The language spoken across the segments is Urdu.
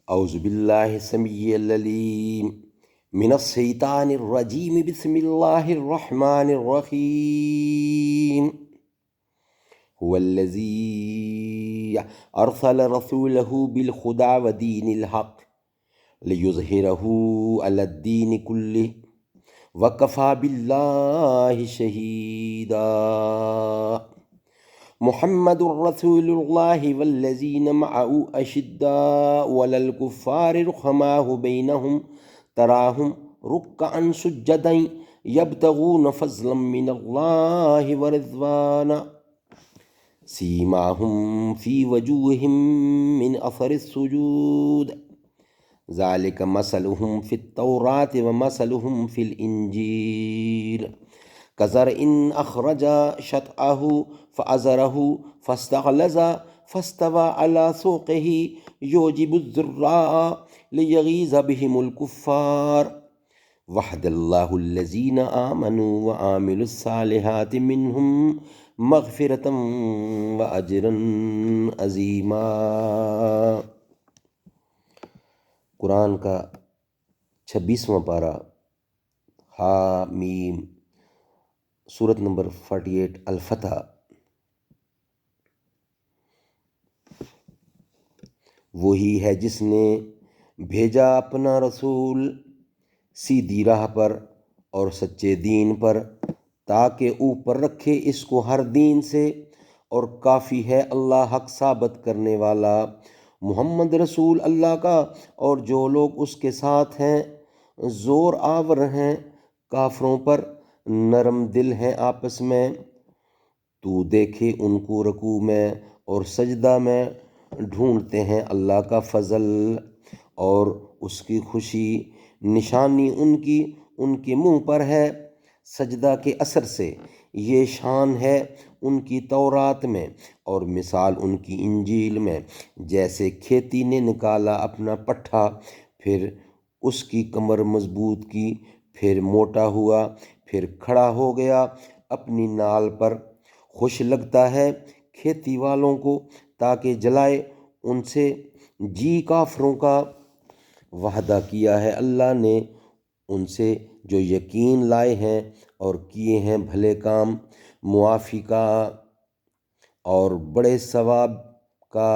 اعوذ باللہ السمیع العلیم من الشیطان الرجیم، بسم اللہ الرحمن الرحیم۔ هو الذی ارسل رسولہ بالہدی ودین الحق لیظہرہ علی الدین کلہ وکفی باللہ شہیدا۔ محمد رسول اللہ والذین معه اشداء علی الکفار رحماء بینہم تراہم رکعا سجدا یبتغون فضلا من اللہ ورضوانا سیماہم فی وجوہہم من اثر السجود ذالک مثلہم فی التوراۃ ومثلہم فی الانجیل كزرع أخرج شطأه فأزره فاستغلظ فاستوى على سوقه يعجب الزراع ليغيظ بهم الكفار وعد الله الذين آمنوا وعملوا الصالحات منهم مغفرة وأجرا عظيما۔ قرآن کا 26واں پارہ، حامیم، سورت نمبر 48 الفتح۔ وہی ہے جس نے بھیجا اپنا رسول سیدھی راہ پر اور سچے دین پر، تاکہ اوپر رکھے اس کو ہر دین سے، اور کافی ہے اللہ حق ثابت کرنے والا۔ محمد رسول اللہ کا اور جو لوگ اس کے ساتھ ہیں زور آور ہیں کافروں پر، نرم دل ہیں آپس میں۔ تو دیکھے ان کو رکوع میں اور سجدہ میں ڈھونڈتے ہیں اللہ کا فضل اور اس کی خوشی، نشانی ان کے منہ پر ہے سجدہ کے اثر سے۔ یہ شان ہے ان کی تورات میں اور مثال ان کی انجیل میں، جیسے کھیتی نے نکالا اپنا پٹھا، پھر اس کی کمر مضبوط کی، پھر موٹا ہوا، پھر کھڑا ہو گیا اپنی نال پر، خوش لگتا ہے کھیتی والوں کو تاکہ جلائے ان سے۔ جی کافروں کا وعدہ کیا ہے اللہ نے ان سے جو یقین لائے ہیں اور کیے ہیں بھلے کام، معافی کا اور بڑے ثواب کا۔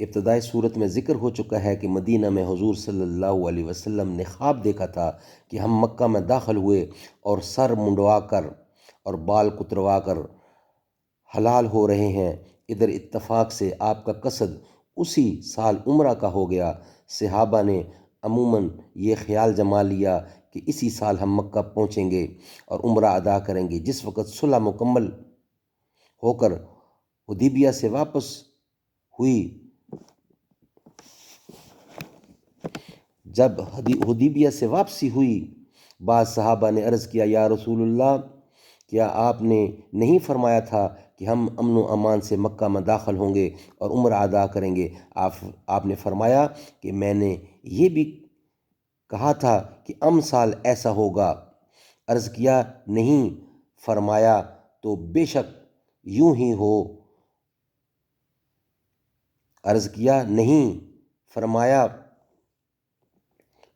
ابتدائی صورت میں ذکر ہو چکا ہے کہ مدینہ میں حضور صلی اللہ علیہ وسلم نے خواب دیکھا تھا کہ ہم مکہ میں داخل ہوئے اور سر منڈوا کر اور بال کتروا کر حلال ہو رہے ہیں۔ ادھر اتفاق سے آپ کا قصد اسی سال عمرہ کا ہو گیا۔ صحابہ نے عموماً یہ خیال جما لیا کہ اسی سال ہم مکہ پہنچیں گے اور عمرہ ادا کریں گے۔ جس وقت صلح مکمل ہو کر حدیبیہ سے واپس ہوئی، جب حدیبیہ سے واپسی ہوئی، بعض صحابہ نے عرض کیا، یا رسول اللہ، کیا آپ نے نہیں فرمایا تھا کہ ہم امن و امان سے مکہ میں داخل ہوں گے اور عمرہ ادا کریں گے؟ آپ نے فرمایا کہ میں نے یہ بھی کہا تھا کہ سال ایسا ہوگا۔ عرض کیا نہیں، فرمایا تو بے شک یوں ہی ہو۔ عرض کیا نہیں، فرمایا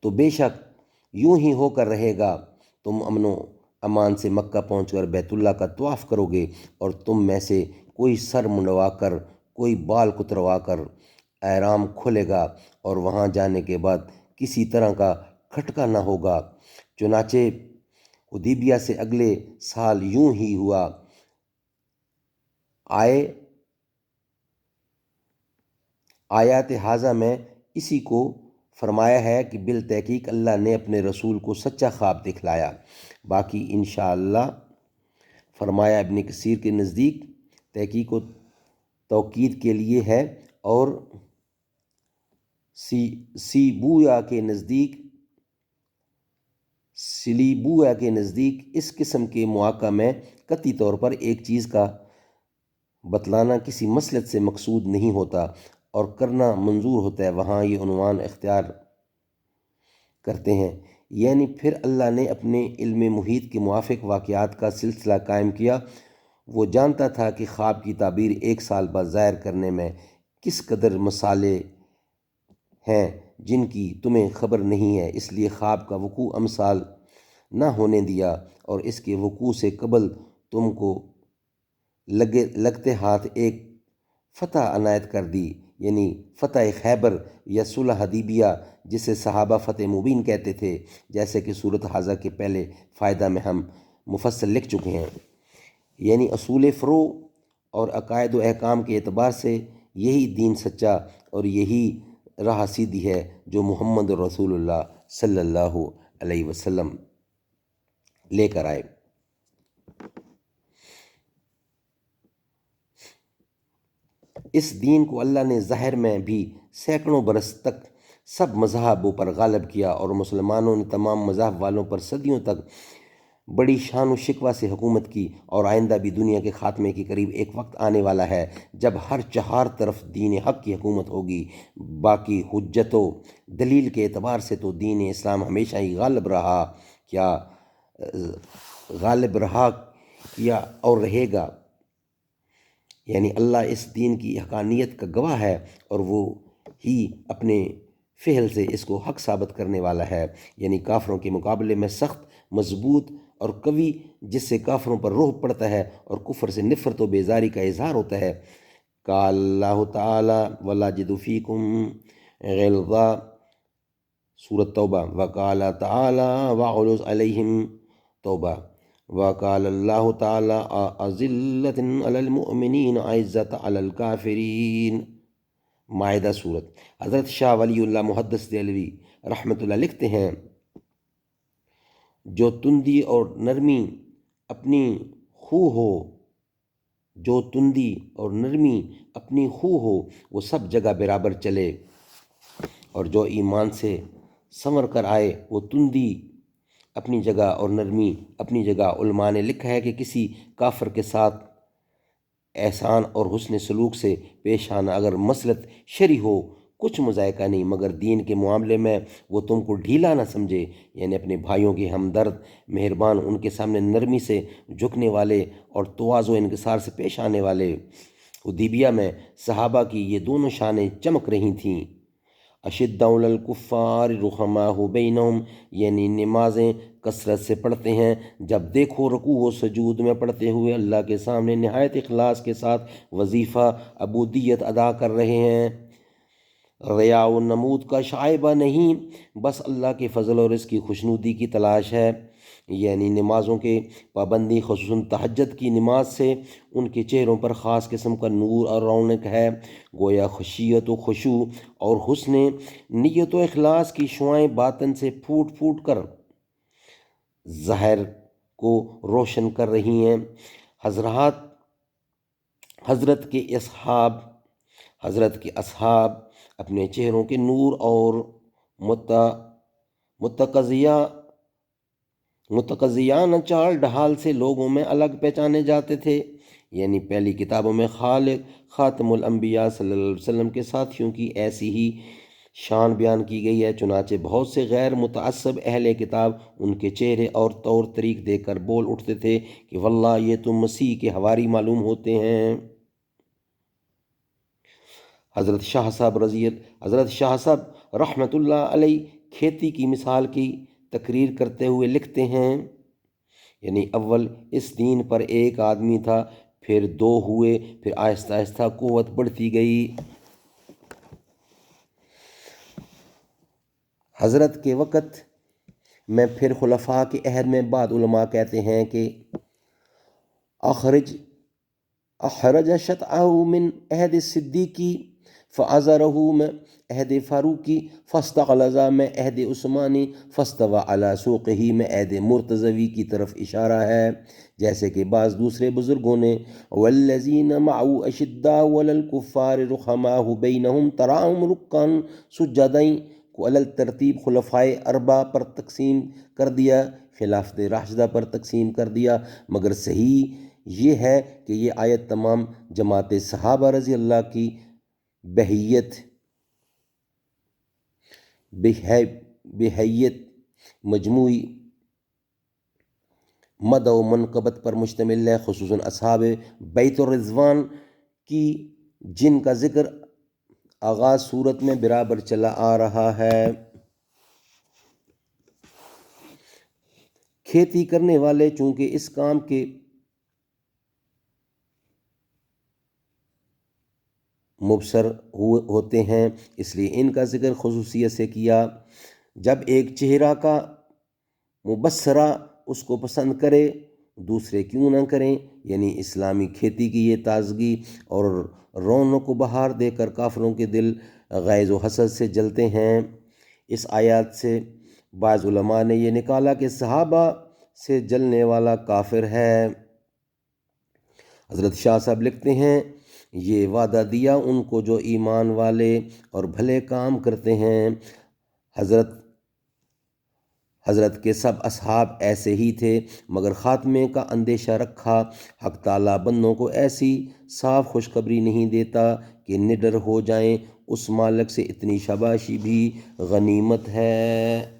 تو بے شک یوں ہی ہو کر رہے گا، تم امن و امان سے مکہ پہنچ کر بیت اللہ کا طواف کرو گے اور تم میں سے کوئی سر منڈوا کر، کوئی بال کتروا کر احرام کھولے گا، اور وہاں جانے کے بعد کسی طرح کا کھٹکا نہ ہوگا۔ چنانچہ حدیبیہ سے اگلے سال یوں ہی ہوا۔ آیات حاضہ میں اسی کو فرمایا ہے کہ بالتحقیق اللہ نے اپنے رسول کو سچا خواب دکھلایا۔ باقی انشاءاللہ فرمایا ابن کثیر کے نزدیک تحقیق و توکید کے لیے ہے، اور سلیبویا کے نزدیک اس قسم کے مواقع میں قطعی طور پر ایک چیز کا بتلانا کسی مصلحت سے مقصود نہیں ہوتا اور کرنا منظور ہوتا ہے۔ وہاں یہ عنوان اختیار کرتے ہیں، یعنی پھر اللہ نے اپنے علم محیط کے موافق واقعات کا سلسلہ قائم کیا۔ وہ جانتا تھا کہ خواب کی تعبیر 1 سال بعد ظاہر کرنے میں کس قدر مسالے ہیں جن کی تمہیں خبر نہیں ہے، اس لیے خواب کا وقوع امسال نہ ہونے دیا اور اس کے وقوع سے قبل تم کو لگتے ہاتھ ایک فتح عنایت کر دی، یعنی فتح خیبر یا صلح حدیبیہ، جسے صحابہ فتح مبین کہتے تھے، جیسے کہ صورت حاضہ کے پہلے فائدہ میں ہم مفصل لکھ چکے ہیں۔ یعنی اصول فروع اور عقائد و احکام کے اعتبار سے یہی دین سچا اور یہی راہ سیدھی ہے جو محمد رسول اللہ صلی اللہ علیہ وسلم لے کر آئے۔ اس دین کو اللہ نے ظاہر میں بھی سینکڑوں برس تک سب مذاہبوں پر غالب کیا اور مسلمانوں نے تمام مذاہب والوں پر صدیوں تک بڑی شان و شکوہ سے حکومت کی، اور آئندہ بھی دنیا کے خاتمے کے قریب ایک وقت آنے والا ہے جب ہر چہار طرف دین حق کی حکومت ہوگی۔ باقی حجت و دلیل کے اعتبار سے تو دین اسلام ہمیشہ ہی غالب رہا کیا اور رہے گا، یعنی اللہ اس دین کی حقانیت کا گواہ ہے اور وہ ہی اپنے فعل سے اس کو حق ثابت کرنے والا ہے، یعنی کافروں کے مقابلے میں سخت، مضبوط اور قوی، جس سے کافروں پر روح پڑتا ہے اور کفر سے نفرت و بیزاری کا اظہار ہوتا ہے۔ قال اللہ تعالی ولا جد فیکم غلظا، سورۃ توبہ۔ وقال تعالی وغلظ علیہم، توبہ۔ وقال اللہ تعالی اذلۃ علی المؤمنین عزۃ علی الکافرین، مائدہ سورت۔ حضرت شاہ ولی اللہ محدث دہلوی رحمۃ اللہ لکھتے ہیں، جو تندی اور نرمی اپنی خو ہو وہ سب جگہ برابر چلے، اور جو ایمان سے سنور کر آئے وہ تندی اپنی جگہ اور نرمی اپنی جگہ۔ علماء نے لکھا ہے کہ کسی کافر کے ساتھ احسان اور حسن سلوک سے پیش آنا اگر مسلط شرعی ہو کچھ مذائقہ نہیں، مگر دین کے معاملے میں وہ تم کو ڈھیلا نہ سمجھے، یعنی اپنے بھائیوں کے ہمدرد، مہربان، ان کے سامنے نرمی سے جھکنے والے اور تواضع و انکسار سے پیش آنے والے۔ حدیبیہ میں صحابہ کی یہ دونوں شانیں چمک رہی تھیں۔ اشداء علی الکفار رحماء بینہم، یعنی نمازیں کثرت سے پڑھتے ہیں، جب دیکھو رکوع و سجود میں پڑھتے ہوئے اللہ کے سامنے نہایت اخلاص کے ساتھ وظیفہ عبودیت ادا کر رہے ہیں۔ ریا و نمود کا شائبہ نہیں، بس اللہ کے فضل اور اس کی خوشنودی کی تلاش ہے، یعنی نمازوں کے پابندی، خصوصاً تہجد کی نماز سے ان کے چہروں پر خاص قسم کا نور اور رونق ہے، گویا خشیت و خشوع اور حسن نیت و اخلاص کی شعائیں باطن سے پھوٹ پھوٹ کر ظاہر کو روشن کر رہی ہیں۔ حضرت کے اصحاب اپنے چہروں کے نور اور متقضیانہ چال ڈھال سے لوگوں میں الگ پہچانے جاتے تھے، یعنی پہلی کتابوں میں خاتم الانبیاء صلی اللہ علیہ وسلم کے ساتھیوں کی ایسی ہی شان بیان کی گئی ہے، چنانچہ بہت سے غیر متعصب اہل کتاب ان کے چہرے اور طور طریق دیکھ کر بول اٹھتے تھے کہ واللہ یہ تو مسیح کے حواری معلوم ہوتے ہیں۔ حضرت شاہ صاحب رحمۃ اللہ علیہ کھیتی کی مثال کی تقریر کرتے ہوئے لکھتے ہیں، یعنی اول اس دین پر ایک آدمی تھا، پھر 2 ہوئے، پھر آہستہ آہستہ قوت بڑھتی گئی۔ حضرت کے وقت میں پھر خلفاء کے عہد میں بعض علماء کہتے ہیں کہ اخرج شطعہ من عہد صدیقی فازرہ میں عہد فاروقی فاستغلظ میں عہد عثمانی فاستوى علی سوقہ میں عہد مرتضوی کی طرف اشارہ ہے، جیسے کہ بعض دوسرے بزرگوں نے والذین معه اشداء علی الکفار رحماء بینہم تراہم رکعا سجدا کو علی الترتیب خلفائے اربعہ پر تقسیم کر دیا، خلافت راشدہ پر تقسیم کر دیا، مگر صحیح یہ ہے کہ یہ آیت تمام جماعت صحابہ رضی اللہ کی بحیت مجموعی مد و منقبت پر مشتمل ہے، خصوصاً اصحاب بیت الرضوان کی، جن کا ذکر آغاز صورت میں برابر چلا آ رہا ہے۔ کھیتی کرنے والے چونکہ اس کام کے مبصر ہوتے ہیں، اس لیے ان کا ذکر خصوصیت سے کیا۔ جب ایک چہرہ کا مبصرہ اس کو پسند کرے، دوسرے کیوں نہ کریں؟ یعنی اسلامی کھیتی کی یہ تازگی اور رونق و بہار دے کر کافروں کے دل غیظ و حسد سے جلتے ہیں۔ اس آیات سے بعض علماء نے یہ نکالا کہ صحابہ سے جلنے والا کافر ہے۔ حضرت شاہ صاحب لکھتے ہیں، یہ وعدہ دیا ان کو جو ایمان والے اور بھلے کام کرتے ہیں۔ حضرت کے سب اصحاب ایسے ہی تھے، مگر خاتمے کا اندیشہ رکھا۔ حق تعالیٰ بندوں کو ایسی صاف خوشخبری نہیں دیتا کہ نڈر ہو جائیں، اس مالک سے اتنی شاباشی بھی غنیمت ہے۔